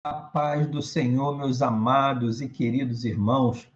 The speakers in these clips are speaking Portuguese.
A paz do Senhor, meus amados e queridos irmãos.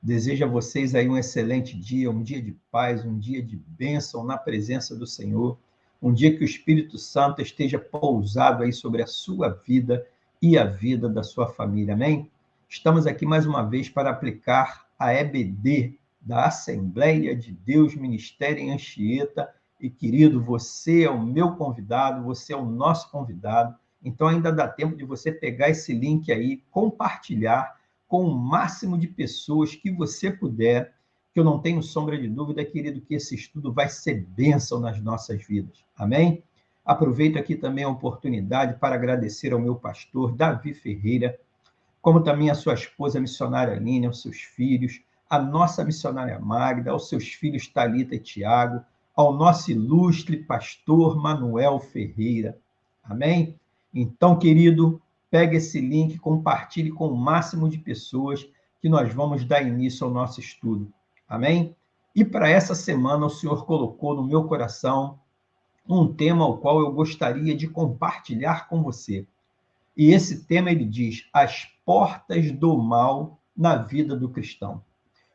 Desejo a vocês aí um excelente dia, um dia de paz, um dia de bênção na presença do Senhor, um dia que o Espírito Santo esteja pousado aí sobre a sua vida e a vida da sua família. Amém? Estamos aqui mais uma vez para aplicar a EBD da Assembleia de Deus Ministério em Anchieta. E, querido, você é o meu convidado, você é o nosso convidado. Então, ainda dá tempo de você pegar esse link aí, compartilhar com o máximo de pessoas que você puder, que eu não tenho sombra de dúvida, querido, que esse estudo vai ser bênção nas nossas vidas. Amém? Aproveito aqui também a oportunidade para agradecer ao meu pastor, Davi Ferreira, como também a sua esposa, a missionária Aline, aos seus filhos, a nossa missionária Magda, aos seus filhos Talita e Tiago, ao nosso ilustre pastor Manuel Ferreira. Amém? Então, querido, pegue esse link, compartilhe com o máximo de pessoas que nós vamos dar início ao nosso estudo. Amém? E para essa semana, o Senhor colocou no meu coração um tema ao qual eu gostaria de compartilhar com você. E esse tema, ele diz, as portas do mal na vida do cristão.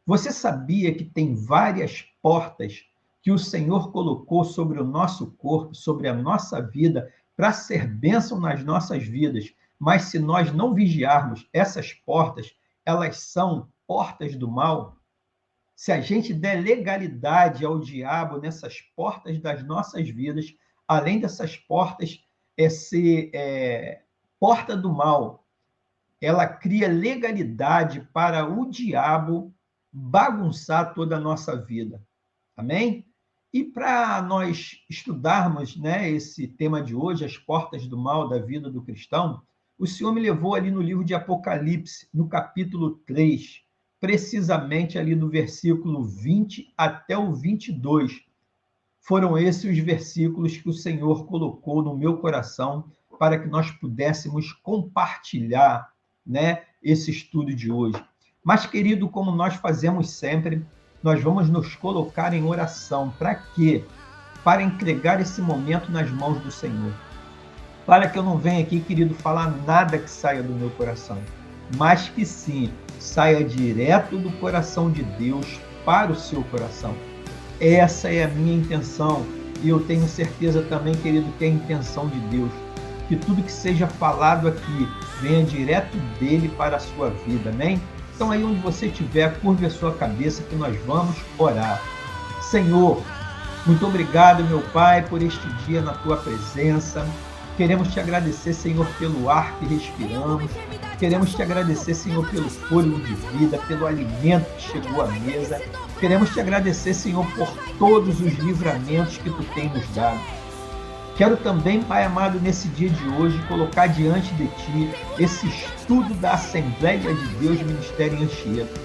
Você sabia que tem várias portas que o Senhor colocou sobre o nosso corpo, sobre a nossa vida, para ser bênção nas nossas vidas, mas se nós não vigiarmos essas portas, elas são portas do mal. Se a gente der legalidade ao diabo nessas portas das nossas vidas, além dessas portas ser porta do mal, ela cria legalidade para o diabo bagunçar toda a nossa vida. Amém? E para nós estudarmos, né, esse tema de hoje, as portas do mal da vida do cristão, o Senhor me levou ali no livro de Apocalipse, no capítulo 3, precisamente ali do versículo 20 até o 22. Foram esses os versículos que o Senhor colocou no meu coração para que nós pudéssemos compartilhar, né, esse estudo de hoje. Mas, querido, como nós fazemos sempre, nós vamos nos colocar em oração. Para quê? Para entregar esse momento nas mãos do Senhor. Para que eu não venha aqui, querido, falar nada que saia do meu coração, mas que sim, saia direto do coração de Deus para o seu coração. Essa é a minha intenção e eu tenho certeza também, querido, que é a intenção de Deus. Que tudo que seja falado aqui venha direto dele para a sua vida, amém? Então aí onde você estiver, curve a sua cabeça que nós vamos orar. Senhor, muito obrigado, meu Pai, por este dia na tua presença. Queremos te agradecer, Senhor, pelo ar que respiramos. Queremos te agradecer, Senhor, pelo fôlego de vida, pelo alimento que chegou à mesa. Queremos te agradecer, Senhor, por todos os livramentos que tu tem nos dado. Quero também, Pai amado, nesse dia de hoje, colocar diante de Ti esse estudo da Assembleia de Deus Ministério em Anchieta.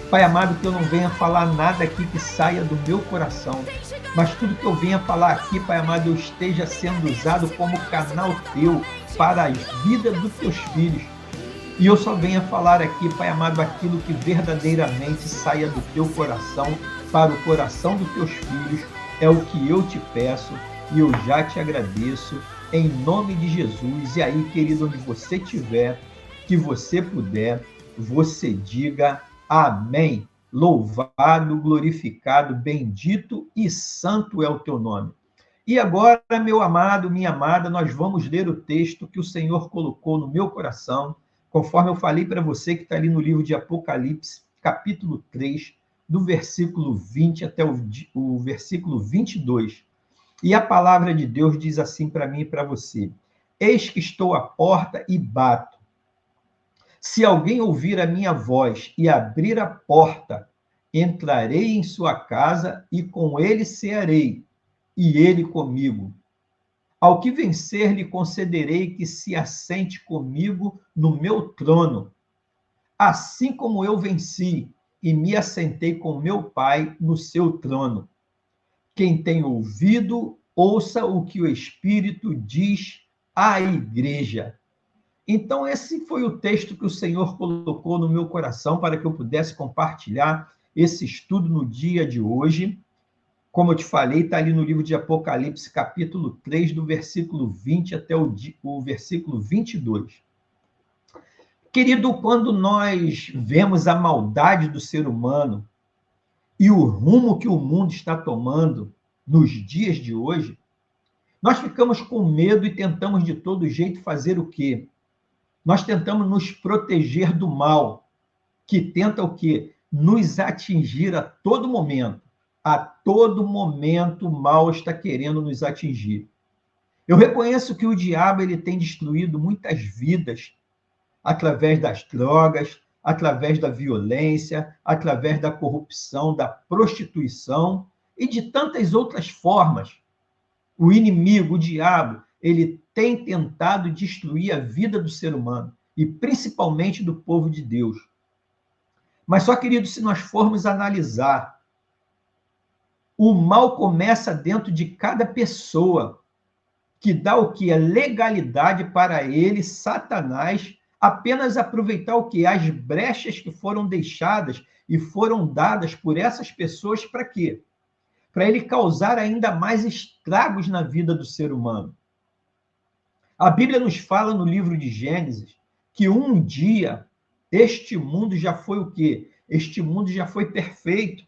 Pai amado, que eu não venha falar nada aqui que saia do meu coração, mas tudo que eu venha falar aqui, Pai amado, eu esteja sendo usado como canal Teu para a vida dos Teus filhos. E eu só venha falar aqui, Pai amado, aquilo que verdadeiramente saia do Teu coração para o coração dos Teus filhos. É o que eu te peço. E eu já te agradeço, em nome de Jesus. E aí, querido, onde você estiver, que você puder, você diga amém. Louvado, glorificado, bendito e santo é o teu nome. E agora, meu amado, minha amada, nós vamos ler o texto que o Senhor colocou no meu coração, conforme eu falei para você que está ali no livro de Apocalipse, capítulo 3, do versículo 20 até o versículo 22. E a palavra de Deus diz assim para mim e para você: eis que estou à porta e bato. Se alguém ouvir a minha voz e abrir a porta, entrarei em sua casa e com ele cearei, e ele comigo. Ao que vencer, lhe concederei que se assente comigo no meu trono, assim como eu venci e me assentei com meu Pai no seu trono. Quem tem ouvido, ouça o que o Espírito diz à igreja. Então, esse foi o texto que o Senhor colocou no meu coração para que eu pudesse compartilhar esse estudo no dia de hoje. Como eu te falei, está ali no livro de Apocalipse, capítulo 3, do versículo 20 até o versículo 22. Querido, quando nós vemos a maldade do ser humano e o rumo que o mundo está tomando nos dias de hoje, nós ficamos com medo e tentamos de todo jeito fazer o quê? Nós tentamos nos proteger do mal, que tenta o quê? Nos atingir a todo momento. A todo momento o mal está querendo nos atingir. Eu reconheço que o diabo ele tem destruído muitas vidas através das drogas, através da violência, através da corrupção, da prostituição e de tantas outras formas. O inimigo, o diabo, ele tem tentado destruir a vida do ser humano e principalmente do povo de Deus. Mas só, querido, se nós formos analisar, o mal começa dentro de cada pessoa, que dá o que? A legalidade para ele, Satanás, apenas aproveitar o que? As brechas que foram deixadas e foram dadas por essas pessoas para quê? Para ele causar ainda mais estragos na vida do ser humano. A Bíblia nos fala no livro de Gênesis que um dia este mundo já foi o quê? Este mundo já foi perfeito.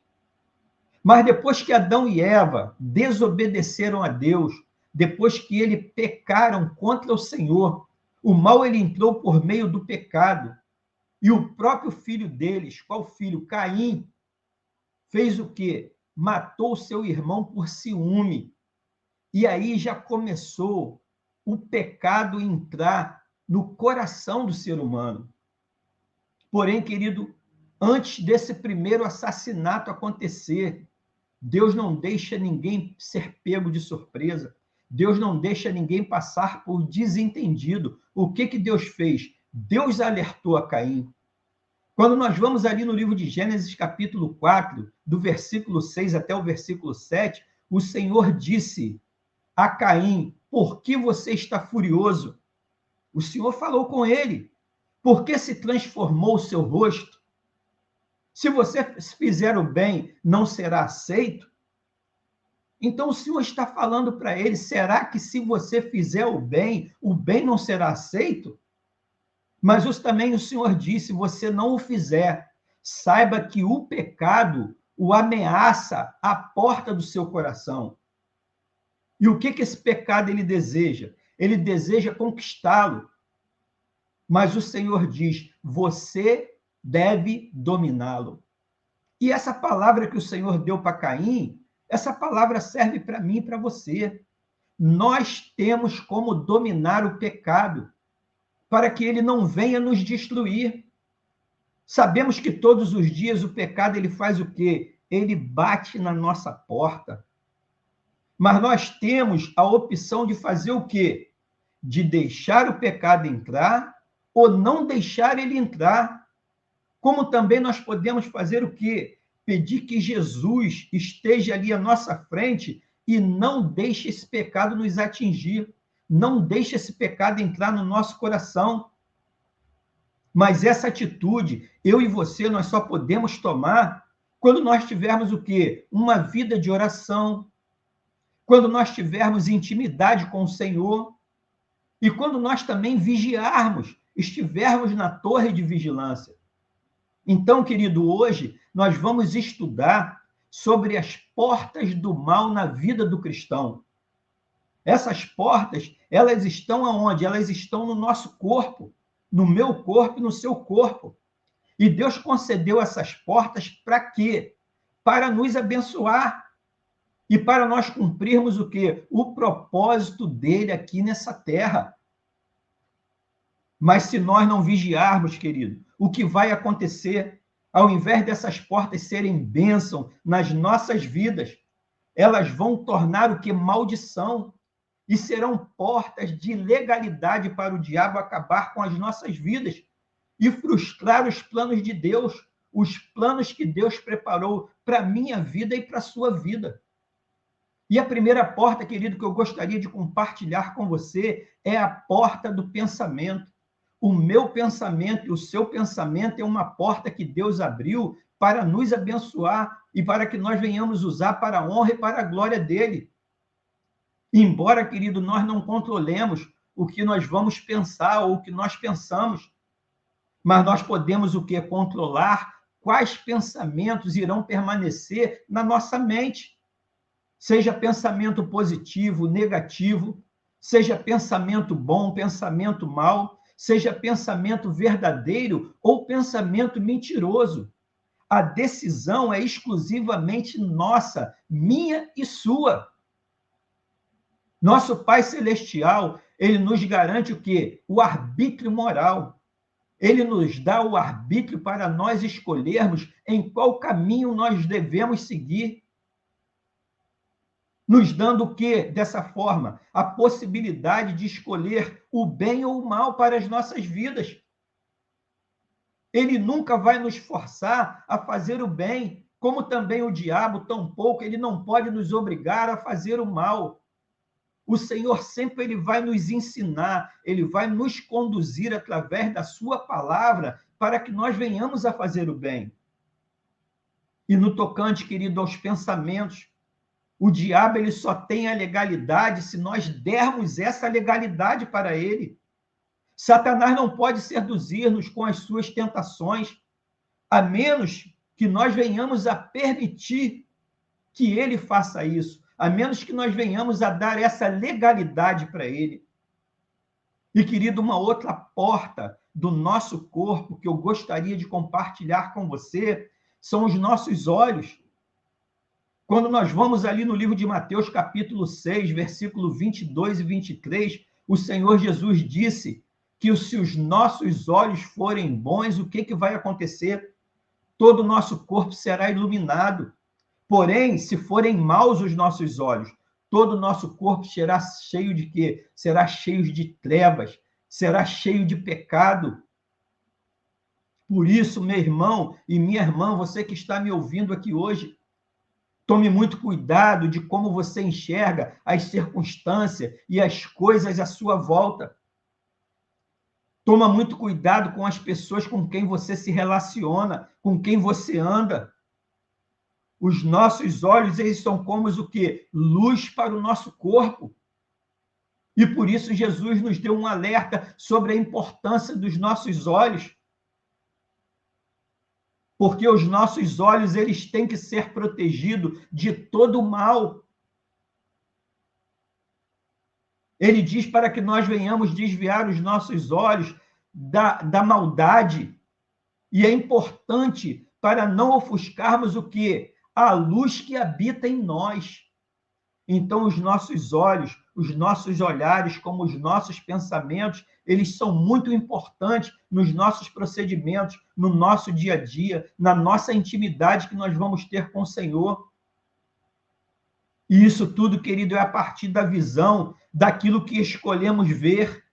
Mas depois que Adão e Eva desobedeceram a Deus, depois que eles pecaram contra o Senhor, o mal ele entrou por meio do pecado. E o próprio filho deles, qual filho? Caim, fez o quê? Matou seu irmão por ciúme. E aí já começou o pecado entrar no coração do ser humano. Porém, querido, antes desse primeiro assassinato acontecer, Deus não deixa ninguém ser pego de surpresa. Deus não deixa ninguém passar por desentendido. O que Deus fez? Deus alertou a Caim. Quando nós vamos ali no livro de Gênesis, capítulo 4, do versículo 6 até o versículo 7, o Senhor disse a Caim: por que você está furioso? O Senhor falou com ele: por que se transformou o seu rosto? Se você fizer o bem, não será aceito? Então o Senhor está falando para ele: será que se você fizer o bem não será aceito? Mas também o Senhor disse: se você não o fizer, saiba que o pecado o ameaça à porta do seu coração. E o que esse pecado ele deseja? Ele deseja conquistá-lo. Mas o Senhor diz: você deve dominá-lo. E essa palavra que o Senhor deu para Caim, essa palavra serve para mim e para você. Nós temos como dominar o pecado para que ele não venha nos destruir. Sabemos que todos os dias o pecado ele faz o quê? Ele bate na nossa porta. Mas nós temos a opção de fazer o quê? De deixar o pecado entrar ou não deixar ele entrar. Como também nós podemos fazer o quê? Pedir que Jesus esteja ali à nossa frente e não deixe esse pecado nos atingir. Não deixe esse pecado entrar no nosso coração. Mas essa atitude, eu e você, nós só podemos tomar quando nós tivermos o quê? Uma vida de oração, quando nós tivermos intimidade com o Senhor e quando nós também vigiarmos, estivermos na torre de vigilância. Então, querido, hoje nós vamos estudar sobre as portas do mal na vida do cristão. Essas portas, elas estão aonde? Elas estão no nosso corpo, no meu corpo e no seu corpo. E Deus concedeu essas portas para quê? Para nos abençoar e para nós cumprirmos o quê? O propósito dele aqui nessa terra. Mas se nós não vigiarmos, querido, o que vai acontecer? Ao invés dessas portas serem bênção nas nossas vidas, elas vão tornar o que? Maldição. E serão portas de legalidade para o diabo acabar com as nossas vidas e frustrar os planos de Deus, os planos que Deus preparou para a minha vida e para a sua vida. E a primeira porta, querido, que eu gostaria de compartilhar com você é a porta do pensamento. O meu pensamento e o seu pensamento é uma porta que Deus abriu para nos abençoar e para que nós venhamos usar para a honra e para a glória dele. Embora, querido, nós não controlemos o que nós vamos pensar ou o que nós pensamos, Mas nós podemos o quê? Controlar quais pensamentos irão permanecer na nossa mente. Seja pensamento positivo, negativo, seja pensamento bom, pensamento mau, seja pensamento verdadeiro ou pensamento mentiroso. A decisão é exclusivamente nossa, minha e sua. Nosso Pai Celestial, ele nos garante o quê? O arbítrio moral. Ele nos dá o arbítrio para nós escolhermos em qual caminho nós devemos seguir. Nos dando o quê? Dessa forma, a possibilidade de escolher o bem ou o mal para as nossas vidas. Ele nunca vai nos forçar a fazer o bem, como também o diabo, tampouco, ele não pode nos obrigar a fazer o mal. O Senhor sempre ele vai nos ensinar, ele vai nos conduzir através da sua palavra para que nós venhamos a fazer o bem. E no tocante, querido, aos pensamentos, o diabo ele só tem a legalidade se nós dermos essa legalidade para ele. Satanás não pode seduzir-nos com as suas tentações, a menos que nós venhamos a permitir que ele faça isso, a menos que nós venhamos a dar essa legalidade para ele. E, querido, uma outra porta do nosso corpo que eu gostaria de compartilhar com você são os nossos olhos. Quando nós vamos ali no livro de Mateus, capítulo 6, versículo 22 e 23, o Senhor Jesus disse que se os nossos olhos forem bons, o que vai acontecer? Todo o nosso corpo será iluminado. Porém, se forem maus os nossos olhos, todo o nosso corpo será cheio de quê? Será cheio de trevas, será cheio de pecado. Por isso, meu irmão e minha irmã, você que está me ouvindo aqui hoje, tome muito cuidado de como você enxerga as circunstâncias e as coisas à sua volta. Toma muito cuidado com as pessoas com quem você se relaciona, com quem você anda. Os nossos olhos, eles são como o quê? Luz para o nosso corpo. E por isso Jesus nos deu um alerta sobre a importância dos nossos olhos. Porque os nossos olhos, eles têm que ser protegidos de todo o mal. Ele diz para que nós venhamos desviar os nossos olhos da maldade. E é importante para não ofuscarmos o quê? A luz que habita em nós. Então, os nossos olhos, os nossos olhares, como os nossos pensamentos, eles são muito importantes nos nossos procedimentos, no nosso dia a dia, na nossa intimidade que nós vamos ter com o Senhor. E isso tudo, querido, é a partir da visão, daquilo que escolhemos ver.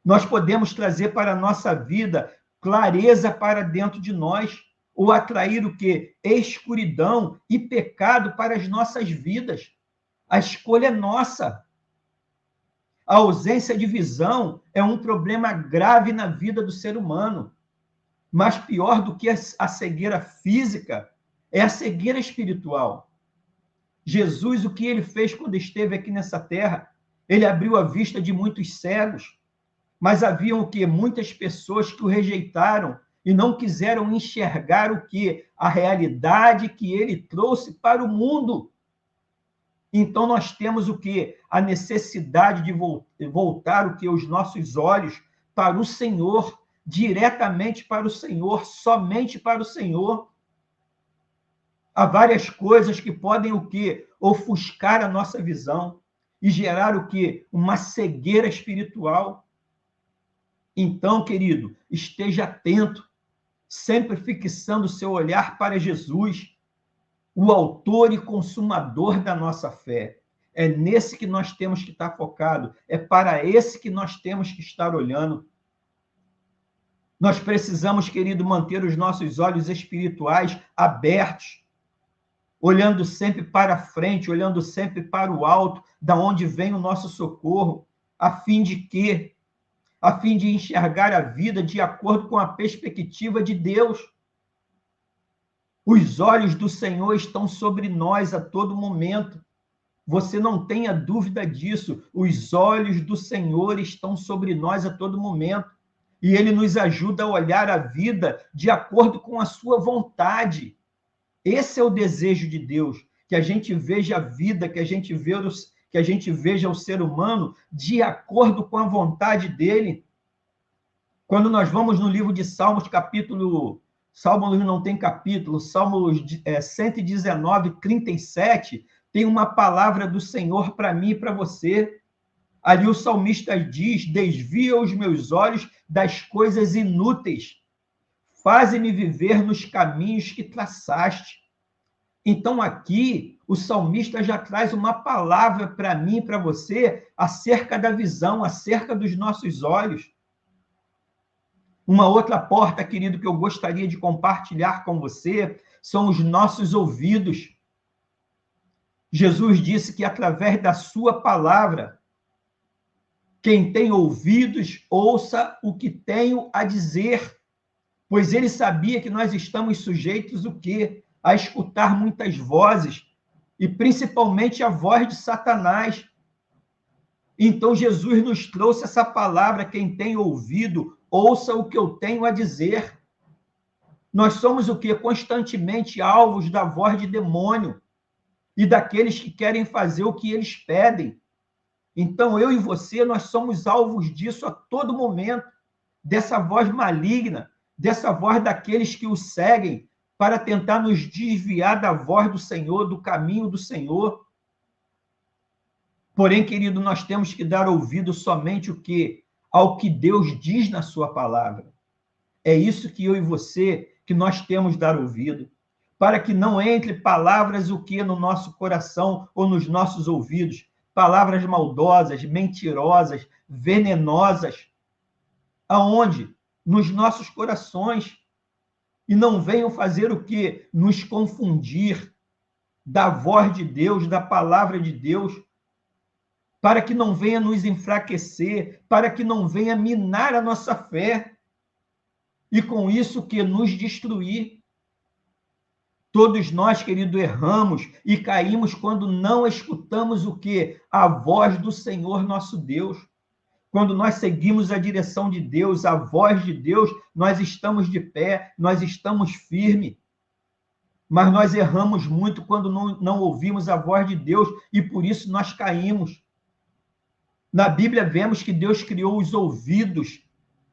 Nós podemos trazer para a nossa vida clareza para dentro de nós, ou atrair o quê? Escuridão e pecado para as nossas vidas. A escolha é nossa. A ausência de visão é um problema grave na vida do ser humano. Mas pior do que a cegueira física é a cegueira espiritual. Jesus, o que ele fez quando esteve aqui nessa terra? Ele abriu a vista de muitos cegos, mas haviam o quê? Muitas pessoas que o rejeitaram e não quiseram enxergar o quê? A realidade que ele trouxe para o mundo. Então, nós temos o quê? A necessidade de voltar o quê? Os nossos olhos para o Senhor, diretamente para o Senhor, somente para o Senhor. Há várias coisas que podem o quê? Ofuscar a nossa visão e gerar o quê? Uma cegueira espiritual. Então, querido, esteja atento, sempre fixando o seu olhar para Jesus, o autor e consumador da nossa fé. É nesse que nós temos que estar focado, é para esse que nós temos que estar olhando. Nós precisamos, querido, manter os nossos olhos espirituais abertos, olhando sempre para frente, olhando sempre para o alto, da onde vem o nosso socorro, a fim de quê? A fim de enxergar a vida de acordo com a perspectiva de Deus. Os olhos do Senhor estão sobre nós a todo momento. Você não tenha dúvida disso. Os olhos do Senhor estão sobre nós a todo momento. E ele nos ajuda a olhar a vida de acordo com a sua vontade. Esse é o desejo de Deus, que a gente veja a vida, que a gente veja o ser humano de acordo com a vontade dele. Quando nós vamos no livro de Salmos, Salmos não tem capítulo, Salmos 119, 37, tem uma palavra do Senhor para mim e para você. Ali o salmista diz: desvia os meus olhos das coisas inúteis, faze-me viver nos caminhos que traçaste. Então, aqui, o salmista já traz uma palavra para mim e para você acerca da visão, acerca dos nossos olhos. Uma outra porta, querido, que eu gostaria de compartilhar com você são os nossos ouvidos. Jesus disse que através da sua palavra, quem tem ouvidos, ouça o que tenho a dizer, pois ele sabia que nós estamos sujeitos o quê? A escutar muitas vozes, e principalmente a voz de Satanás. Então Jesus nos trouxe essa palavra: quem tem ouvido, ouça o que eu tenho a dizer. Nós somos o quê? Constantemente alvos da voz de demônio e daqueles que querem fazer o que eles pedem. Então, eu e você, nós somos alvos disso a todo momento, dessa voz maligna, dessa voz daqueles que o seguem, para tentar nos desviar da voz do Senhor, do caminho do Senhor. Porém, querido, nós temos que dar ouvido somente o quê? Ao que Deus diz na sua palavra. É isso que eu e você, que nós temos de dar ouvido, para que não entre palavras o que no nosso coração ou nos nossos ouvidos, palavras maldosas, mentirosas, venenosas. Aonde? Nos nossos corações. E não venham fazer o quê? Nos confundir da voz de Deus, da palavra de Deus, para que não venha nos enfraquecer, para que não venha minar a nossa fé, e com isso que nos destruir. Todos nós, querido, erramos e caímos quando não escutamos o quê? A voz do Senhor nosso Deus. Quando nós seguimos a direção de Deus, a voz de Deus, nós estamos de pé, nós estamos firmes. Mas nós erramos muito quando não ouvimos a voz de Deus e por isso nós caímos. Na Bíblia vemos que Deus criou os ouvidos.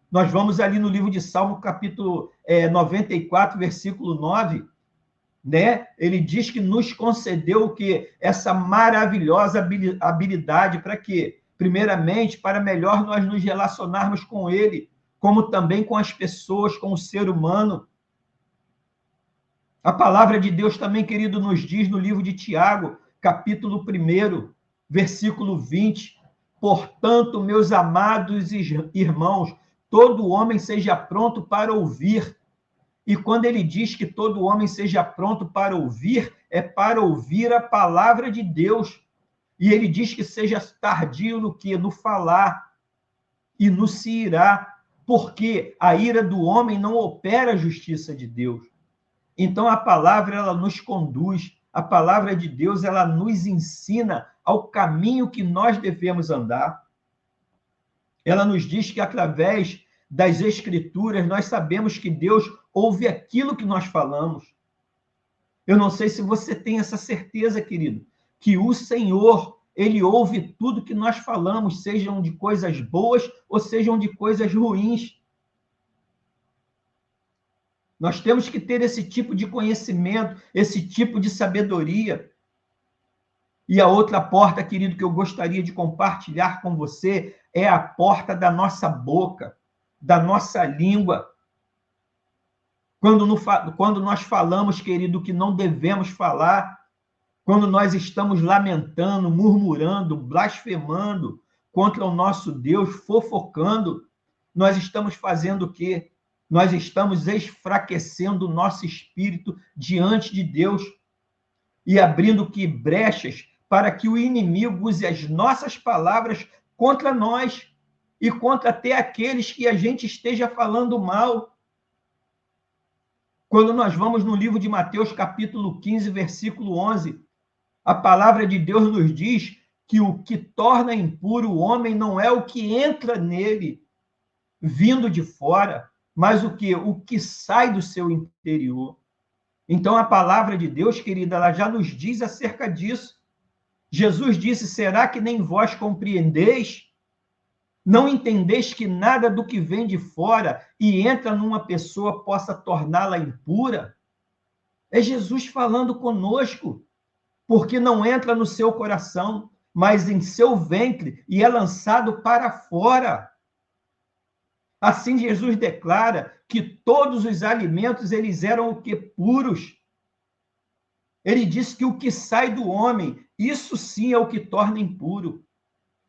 Nós vamos ali no livro de Salmo, capítulo 94, versículo 9, né? Ele diz que nos concedeu o quê? Essa maravilhosa habilidade para quê? Primeiramente, para melhor nós nos relacionarmos com Ele, como também com as pessoas, com o ser humano. A palavra de Deus também, querido, nos diz no livro de Tiago, capítulo 1, versículo 20, portanto, meus amados irmãos, todo homem seja pronto para ouvir. E quando ele diz que todo homem seja pronto para ouvir, é para ouvir a palavra de Deus. E ele diz que seja tardio no quê? No falar e no se irar, porque a ira do homem não opera a justiça de Deus. Então a palavra, ela nos conduz, a palavra de Deus, ela nos ensina ao caminho que nós devemos andar. Ela nos diz que através das Escrituras nós sabemos que Deus ouve aquilo que nós falamos. Eu não sei se você tem essa certeza, querido, que o Senhor, ele ouve tudo que nós falamos, sejam de coisas boas ou sejam de coisas ruins. Nós temos que ter esse tipo de conhecimento, esse tipo de sabedoria. E a outra porta, querido, que eu gostaria de compartilhar com você é a porta da nossa boca, da nossa língua. Quando nós falamos, querido, que não devemos falar, quando nós estamos lamentando, murmurando, blasfemando contra o nosso Deus, fofocando, nós estamos fazendo o quê? Nós estamos enfraquecendo o nosso espírito diante de Deus e abrindo que brechas para que o inimigo use as nossas palavras contra nós e contra até aqueles que a gente esteja falando mal. Quando nós vamos no livro de Mateus, capítulo 15, versículo 11, a palavra de Deus nos diz que o que torna impuro o homem não é o que entra nele. vindo de fora, mas o que? O que sai do seu interior. Então, a palavra de Deus, querida, ela já nos diz acerca disso. Jesus disse, será que nem vós compreendeis? Não entendeis que nada do que vem de fora e entra numa pessoa possa torná-la impura? É Jesus falando conosco, porque não entra no seu coração, mas em seu ventre e é lançado para fora. Assim Jesus declara que todos os alimentos eles eram o que? Puros. Ele diz que o que sai do homem, isso sim é o que torna impuro.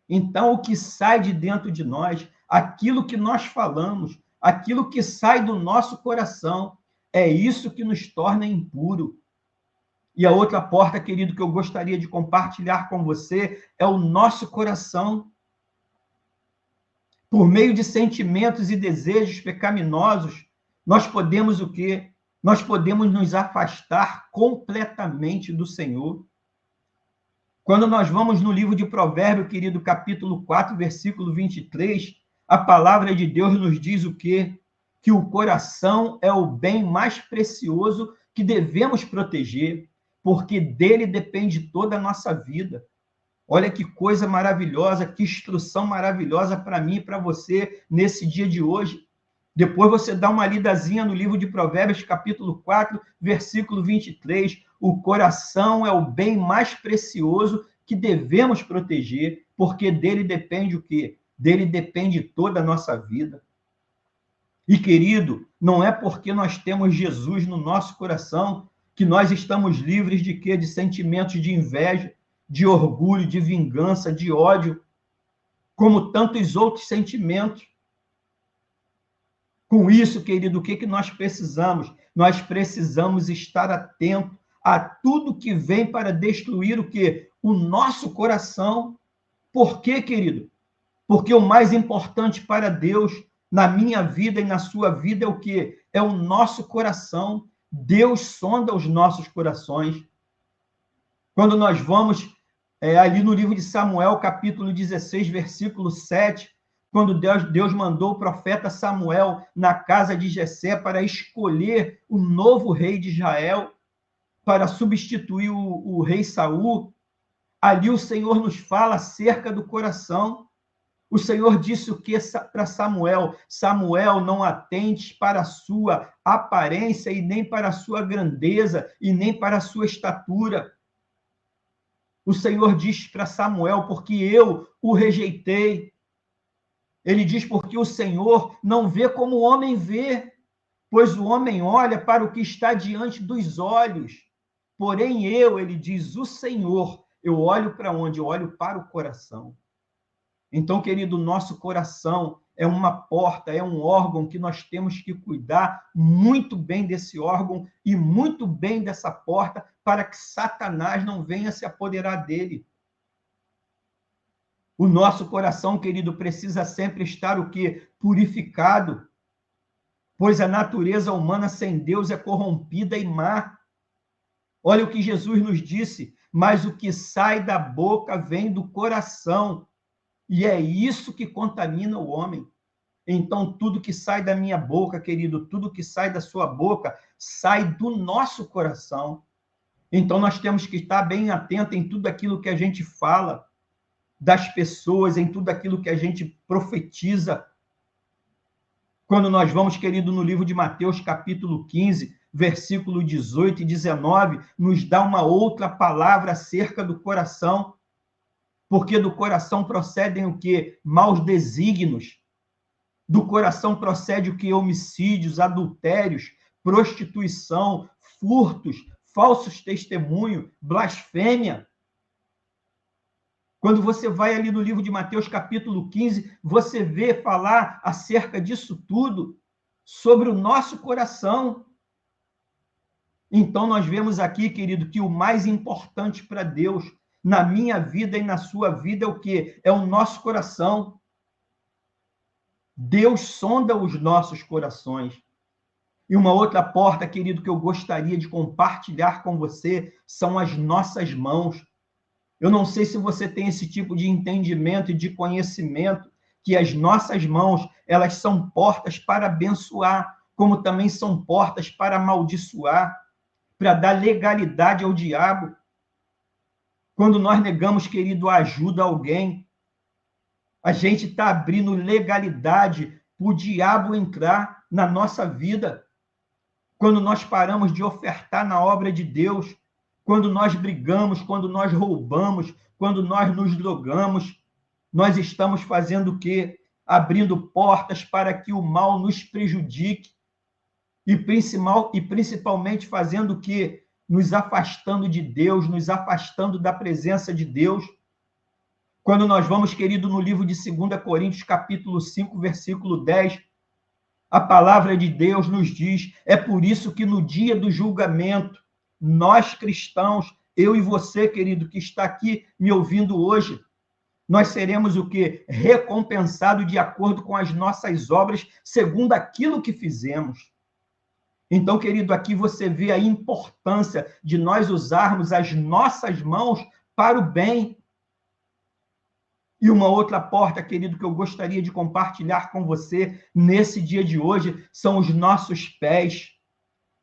Então, o que sai de dentro de nós, aquilo que nós falamos, aquilo que sai do nosso coração, é isso que nos torna impuro. E a outra porta, querido, que eu gostaria de compartilhar com você é o nosso coração. Por meio de sentimentos e desejos pecaminosos, nós podemos o quê? Nós podemos nos afastar completamente do Senhor. Quando nós vamos no livro de Provérbios, querido, capítulo 4, versículo 23, a palavra de Deus nos diz o quê? Que o coração é o bem mais precioso que devemos proteger, porque dele depende toda a nossa vida. Olha que coisa maravilhosa, que instrução maravilhosa para mim e para você nesse dia de hoje. Depois você dá uma lidazinha no livro de Provérbios, capítulo 4, versículo 23. O coração é o bem mais precioso que devemos proteger, porque dele depende o quê? Dele depende toda a nossa vida. E, querido, não é porque nós temos Jesus no nosso coração que nós estamos livres de quê? De sentimentos de inveja, de orgulho, de vingança, de ódio, como tantos outros sentimentos. Com isso, querido, o que nós precisamos? Nós precisamos estar atento a tudo que vem para destruir o quê? O nosso coração. Por quê, querido? Porque o mais importante para Deus, na minha vida e na sua vida, é o quê? É o nosso coração. Deus sonda os nossos corações. Quando nós vamos ali no livro de Samuel, capítulo 16, versículo 7, quando Deus mandou o profeta Samuel na casa de Jessé para escolher o novo rei de Israel, para substituir o rei Saul, ali o Senhor nos fala acerca do coração. O Senhor disse o que para Samuel? Samuel, não atentes para a sua aparência e nem para a sua grandeza e nem para a sua estatura. O Senhor diz para Samuel, porque eu o rejeitei. Ele diz, porque o Senhor não vê como o homem vê, pois o homem olha para o que está diante dos olhos. Porém ele diz, o Senhor, eu olho para onde? Eu olho para o coração. Então, querido, nosso coração é uma porta, é um órgão que nós temos que cuidar muito bem desse órgão e muito bem dessa porta para que Satanás não venha se apoderar dele. O nosso coração, querido, precisa sempre estar o quê? Purificado, pois a natureza humana sem Deus é corrompida e má. Olha o que Jesus nos disse, mas o que sai da boca vem do coração, e é isso que contamina o homem. Então, tudo que sai da minha boca, querido, tudo que sai da sua boca, sai do nosso coração. Então, nós temos que estar bem atento em tudo aquilo que a gente fala das pessoas, em tudo aquilo que a gente profetiza. Quando nós vamos, querido, no livro de Mateus, capítulo 15, versículo 18 e 19, nos dá uma outra palavra acerca do coração, porque do coração procedem o quê? Maus desígnios. Do coração procede o que? Homicídios, adultérios, prostituição, furtos, falsos testemunhos, blasfêmia. Quando você vai ali no livro de Mateus, capítulo 15, você vê falar acerca disso tudo, sobre o nosso coração. Então, nós vemos aqui, querido, que o mais importante para Deus, na minha vida e na sua vida, é o quê? É o nosso coração. Deus sonda os nossos corações. E uma outra porta, querido, que eu gostaria de compartilhar com você, são as nossas mãos. Eu não sei se você tem esse tipo de entendimento e de conhecimento, que as nossas mãos, elas são portas para abençoar, como também são portas para amaldiçoar, para dar legalidade ao diabo. Quando nós negamos, querido, a ajuda a alguém, a gente está abrindo legalidade para o diabo entrar na nossa vida. Quando nós paramos de ofertar na obra de Deus, quando nós brigamos, quando nós roubamos, quando nós nos drogamos, nós estamos fazendo o quê? Abrindo portas para que o mal nos prejudique e principalmente fazendo o quê? Nos afastando de Deus, nos afastando da presença de Deus. Quando nós vamos, querido, no livro de 2 Coríntios, capítulo 5, versículo 10, a palavra de Deus nos diz, é por isso que no dia do julgamento, nós cristãos, eu e você, querido, que está aqui me ouvindo hoje, nós seremos o quê? Recompensados de acordo com as nossas obras, segundo aquilo que fizemos. Então, querido, aqui você vê a importância de nós usarmos as nossas mãos para o bem. E uma outra porta, querido, que eu gostaria de compartilhar com você nesse dia de hoje são os nossos pés.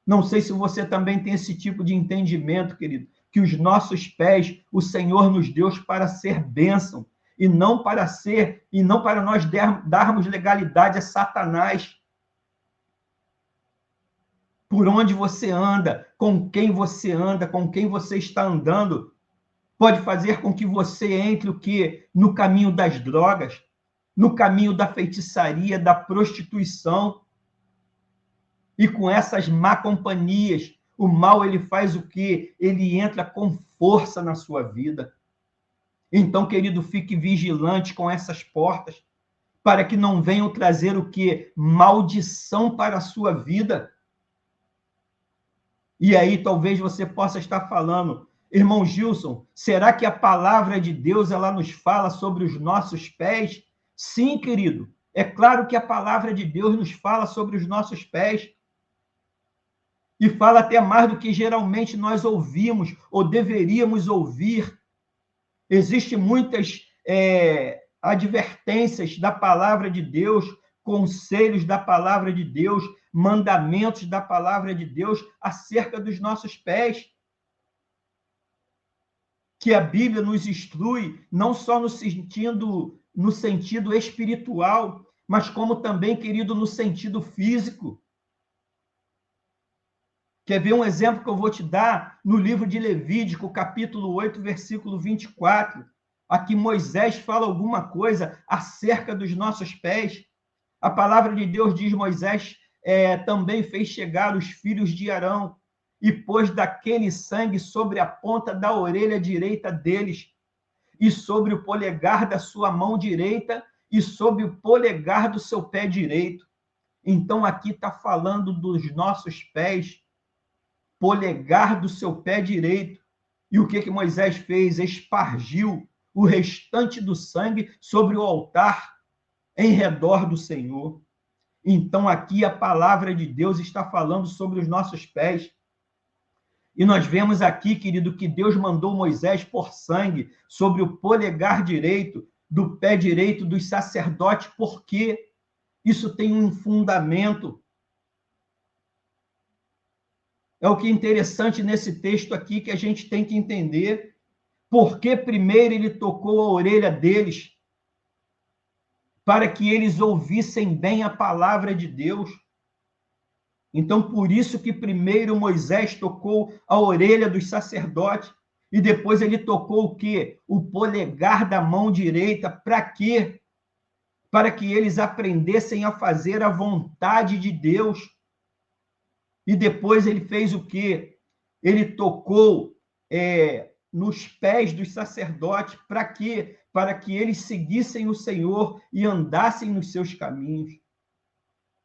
Não sei se você também tem esse tipo de entendimento, querido, que os nossos pés, o Senhor nos deu para ser bênção, e não para nós darmos legalidade a Satanás. Por onde você anda, com quem você está andando, pode fazer com que você entre o quê? No caminho das drogas, no caminho da feitiçaria, da prostituição. E com essas má companhias, o mal ele faz o quê? Ele entra com força na sua vida. Então, querido, fique vigilante com essas portas, para que não venham trazer o quê? Maldição para a sua vida. E aí talvez você possa estar falando, irmão Gilson, será que a palavra de Deus ela nos fala sobre os nossos pés? Sim, querido, é claro que a palavra de Deus nos fala sobre os nossos pés. E fala até mais do que geralmente nós ouvimos ou deveríamos ouvir. Existem muitas advertências da palavra de Deus, conselhos da palavra de Deus, mandamentos da palavra de Deus acerca dos nossos pés. Que a Bíblia nos instrui, não só no sentido espiritual, mas como também, querido, no sentido físico. Quer ver um exemplo que eu vou te dar? No livro de Levítico, capítulo 8, versículo 24. Aqui Moisés fala alguma coisa acerca dos nossos pés. A palavra de Deus diz, Moisés também fez chegar os filhos de Arão e pôs daquele sangue sobre a ponta da orelha direita deles e sobre o polegar da sua mão direita e sobre o polegar do seu pé direito. Então aqui está falando dos nossos pés, polegar do seu pé direito. E o que Moisés fez? Espargiu o restante do sangue sobre o altar em redor do Senhor. Então, aqui a palavra de Deus está falando sobre os nossos pés. E nós vemos aqui, querido, que Deus mandou Moisés pôr sangue sobre o polegar direito do pé direito dos sacerdotes, porque isso tem um fundamento. É o que é interessante nesse texto aqui que a gente tem que entender. Porque primeiro ele tocou a orelha deles, para que eles ouvissem bem a palavra de Deus. Então, por isso que primeiro Moisés tocou a orelha dos sacerdotes, e depois ele tocou o quê? O polegar da mão direita. Para quê? Para que eles aprendessem a fazer a vontade de Deus. E depois ele fez o quê? Ele tocou nos pés dos sacerdotes. Para quê? Para que eles seguissem o Senhor e andassem nos seus caminhos.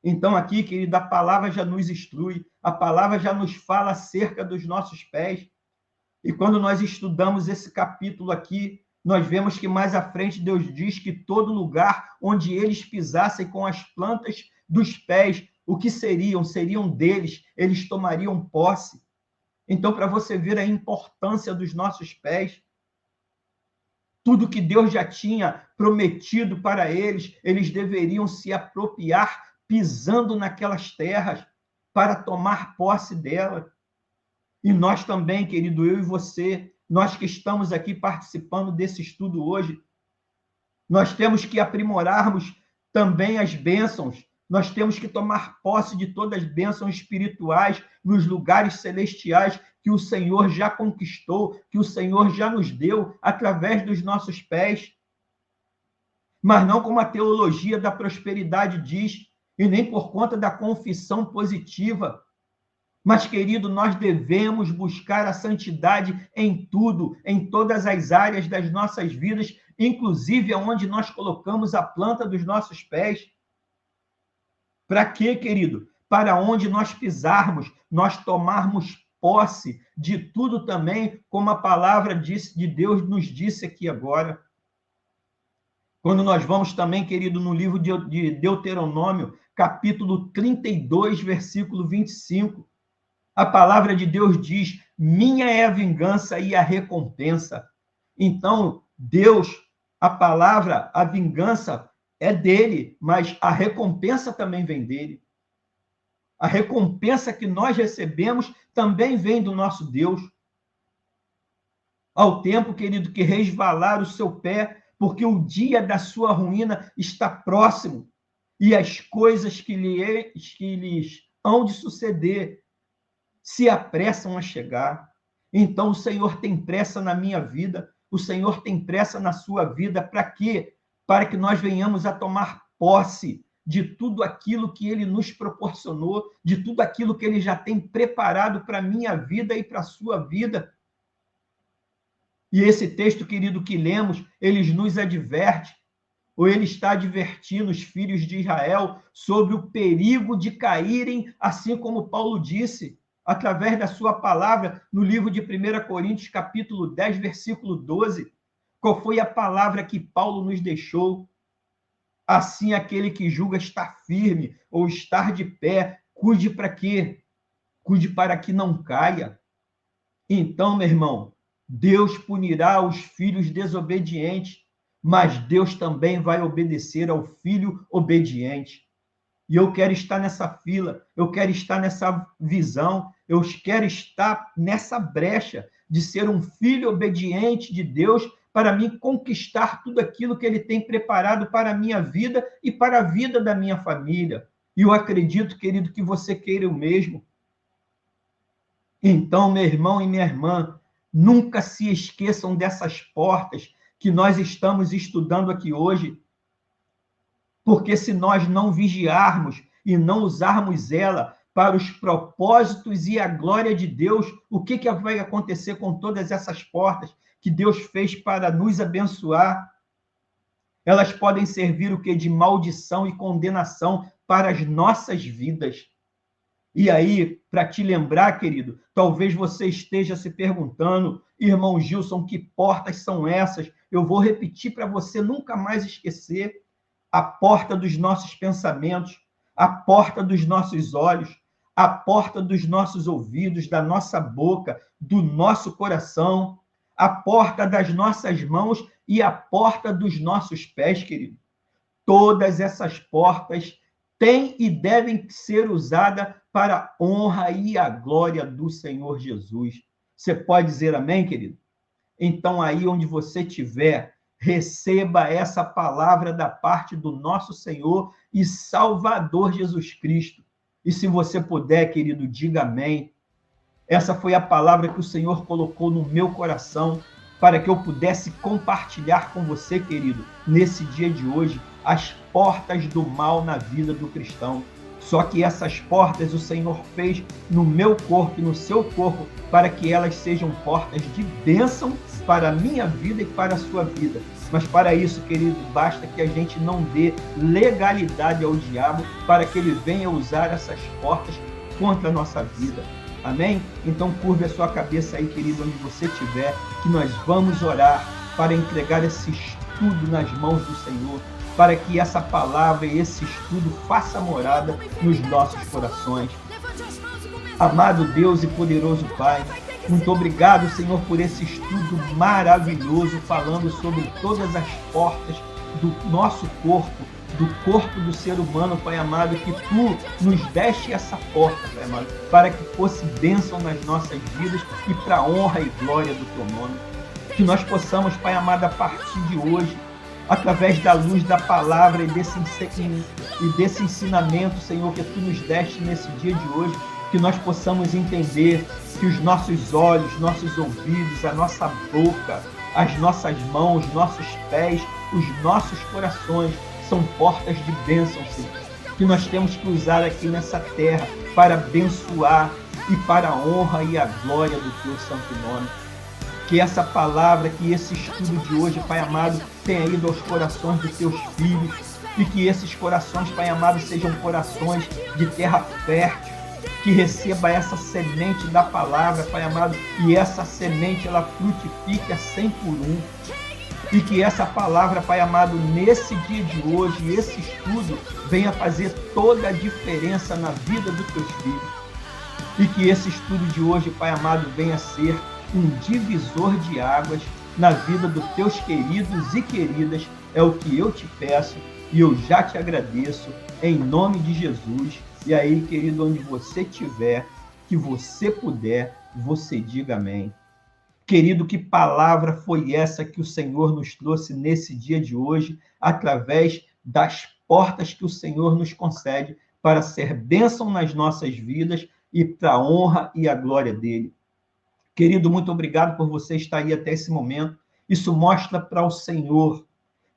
Então, aqui, querido, a palavra já nos instrui, a palavra já nos fala acerca dos nossos pés. E quando nós estudamos esse capítulo aqui, nós vemos que mais à frente Deus diz que todo lugar onde eles pisassem com as plantas dos pés, o que seriam? Seriam deles, eles tomariam posse. Então, para você ver a importância dos nossos pés, Tudo que Deus já tinha prometido para eles, eles deveriam se apropriar pisando naquelas terras para tomar posse delas. E nós também, querido, eu e você, nós que estamos aqui participando desse estudo hoje, nós temos que aprimorarmos também as bênçãos. Nós temos que tomar posse de todas as bênçãos espirituais nos lugares celestiais que o Senhor já conquistou, que o Senhor já nos deu através dos nossos pés. Mas não como a teologia da prosperidade diz, e nem por conta da confissão positiva. Mas, querido, nós devemos buscar a santidade em tudo, em todas as áreas das nossas vidas, inclusive onde nós colocamos a planta dos nossos pés. Para quê, querido? Para onde nós pisarmos, nós tomarmos posse de tudo também, como a palavra de Deus nos disse aqui agora. Quando nós vamos também, querido, no livro de Deuteronômio, capítulo 32, versículo 25, a palavra de Deus diz: minha é a vingança e a recompensa. Então, Deus, a palavra, a vingança é dele, mas a recompensa também vem dele. A recompensa que nós recebemos também vem do nosso Deus. Ao tempo, querido, que resvalar o seu pé, porque o dia da sua ruína está próximo, e as coisas que lhes hão de suceder se apressam a chegar. Então, o Senhor tem pressa na minha vida, o Senhor tem pressa na sua vida. Para quê? Para que nós venhamos a tomar posse de tudo aquilo que Ele nos proporcionou, de tudo aquilo que Ele já tem preparado para a minha vida e para a sua vida. E esse texto, querido, que lemos, ele nos adverte, ou ele está advertindo os filhos de Israel sobre o perigo de caírem, assim como Paulo disse, através da sua palavra, no livro de 1 Coríntios, capítulo 10, versículo 12. Qual foi a palavra que Paulo nos deixou? Assim, aquele que julga estar firme ou estar de pé, cuide para quê? Cuide para que não caia. Então, meu irmão, Deus punirá os filhos desobedientes, mas Deus também vai obedecer ao filho obediente. E eu quero estar nessa fila, eu quero estar nessa visão, eu quero estar nessa brecha de ser um filho obediente de Deus para mim conquistar tudo aquilo que Ele tem preparado para a minha vida e para a vida da minha família. E eu acredito, querido, que você queira o mesmo. Então, meu irmão e minha irmã, nunca se esqueçam dessas portas que nós estamos estudando aqui hoje, porque se nós não vigiarmos e não usarmos ela para os propósitos e a glória de Deus, o que vai acontecer com todas essas portas que Deus fez para nos abençoar? Elas podem servir o quê? De maldição e condenação para as nossas vidas. E aí, para te lembrar, querido, talvez você esteja se perguntando: irmão Gilson, que portas são essas? Eu vou repetir para você nunca mais esquecer: a porta dos nossos pensamentos, a porta dos nossos olhos, a porta dos nossos ouvidos, da nossa boca, do nosso coração, a porta das nossas mãos e a porta dos nossos pés, querido. Todas essas portas têm e devem ser usadas para a honra e a glória do Senhor Jesus. Você pode dizer amém, querido? Então, aí onde você estiver, receba essa palavra da parte do nosso Senhor e Salvador Jesus Cristo. E se você puder, querido, diga amém. Essa foi a palavra que o Senhor colocou no meu coração para que eu pudesse compartilhar com você, querido, nesse dia de hoje, as portas do mal na vida do cristão. Só que essas portas o Senhor fez no meu corpo e no seu corpo para que elas sejam portas de bênção para a minha vida e para a sua vida. Mas para isso, querido, basta que a gente não dê legalidade ao diabo para que ele venha usar essas portas contra a nossa vida. Amém? Então curve a sua cabeça aí, querido, onde você estiver, que nós vamos orar para entregar esse estudo nas mãos do Senhor, para que essa palavra e esse estudo faça morada nos nossos corações. Amado Deus e poderoso Pai, Muito obrigado, Senhor, por esse estudo maravilhoso, falando sobre todas as portas do nosso corpo, do corpo do ser humano, Pai amado, que Tu nos deste essa porta, Pai amado, para que fosse bênção nas nossas vidas e para a honra e glória do Teu nome. Que nós possamos, Pai amado, a partir de hoje, através da luz da palavra e desse ensinamento, Senhor, que Tu nos deste nesse dia de hoje, que nós possamos entender que os nossos olhos, nossos ouvidos, a nossa boca, as nossas mãos, nossos pés, os nossos corações são portas de bênção, Senhor. Que nós temos que usar aqui nessa terra para abençoar e para a honra e a glória do Teu santo nome. Que essa palavra, que esse estudo de hoje, Pai amado, tenha ido aos corações dos Teus filhos e que esses corações, Pai amado, sejam corações de terra fértil, que receba essa semente da palavra, Pai amado, e essa semente ela frutifique a 100 por 1. E que essa palavra, Pai amado, nesse dia de hoje, esse estudo, venha fazer toda a diferença na vida dos Teus filhos. E que esse estudo de hoje, Pai amado, venha ser um divisor de águas na vida dos Teus queridos e queridas. É o que eu te peço e eu já te agradeço, em nome de Jesus. E aí, querido, onde você estiver, que você puder, você diga amém. Querido, que palavra foi essa que o Senhor nos trouxe nesse dia de hoje, através das portas que o Senhor nos concede para ser bênção nas nossas vidas e para a honra e a glória dele. Querido, muito obrigado por você estar aí até esse momento. Isso mostra para o Senhor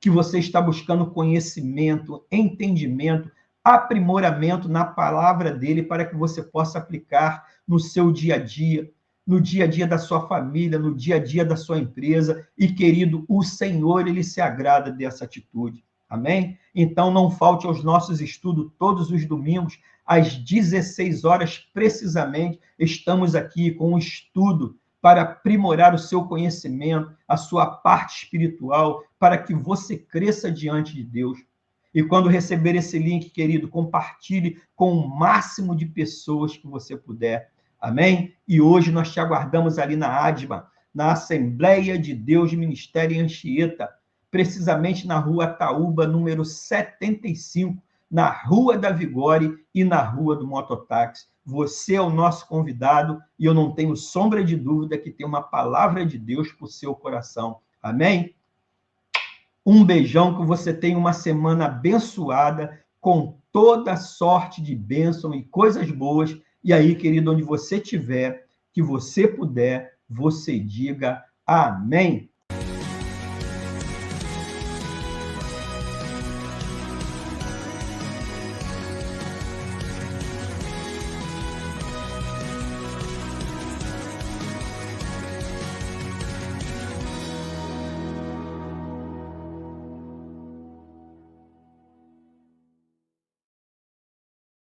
que você está buscando conhecimento, entendimento, aprimoramento na palavra dele para que você possa aplicar no seu dia a dia, no dia a dia da sua família, no dia a dia da sua empresa. E, querido, o Senhor, ele se agrada dessa atitude. Amém? Então, não falte aos nossos estudos todos os domingos, às 16 horas precisamente, estamos aqui com um estudo para aprimorar o seu conhecimento, a sua parte espiritual, para que você cresça diante de Deus. E quando receber esse link, querido, compartilhe com o máximo de pessoas que você puder. Amém? E hoje nós te aguardamos ali na ADMA, na Assembleia de Deus de Ministério em Anchieta, precisamente na Rua Ataúba, número 75, na Rua da Vigore e na Rua do Mototáxi. Você é o nosso convidado e eu não tenho sombra de dúvida que tem uma palavra de Deus para o seu coração. Amém? Um beijão, que você tenha uma semana abençoada, com toda sorte de bênção e coisas boas. E aí, querido, onde você estiver, que você puder, você diga amém.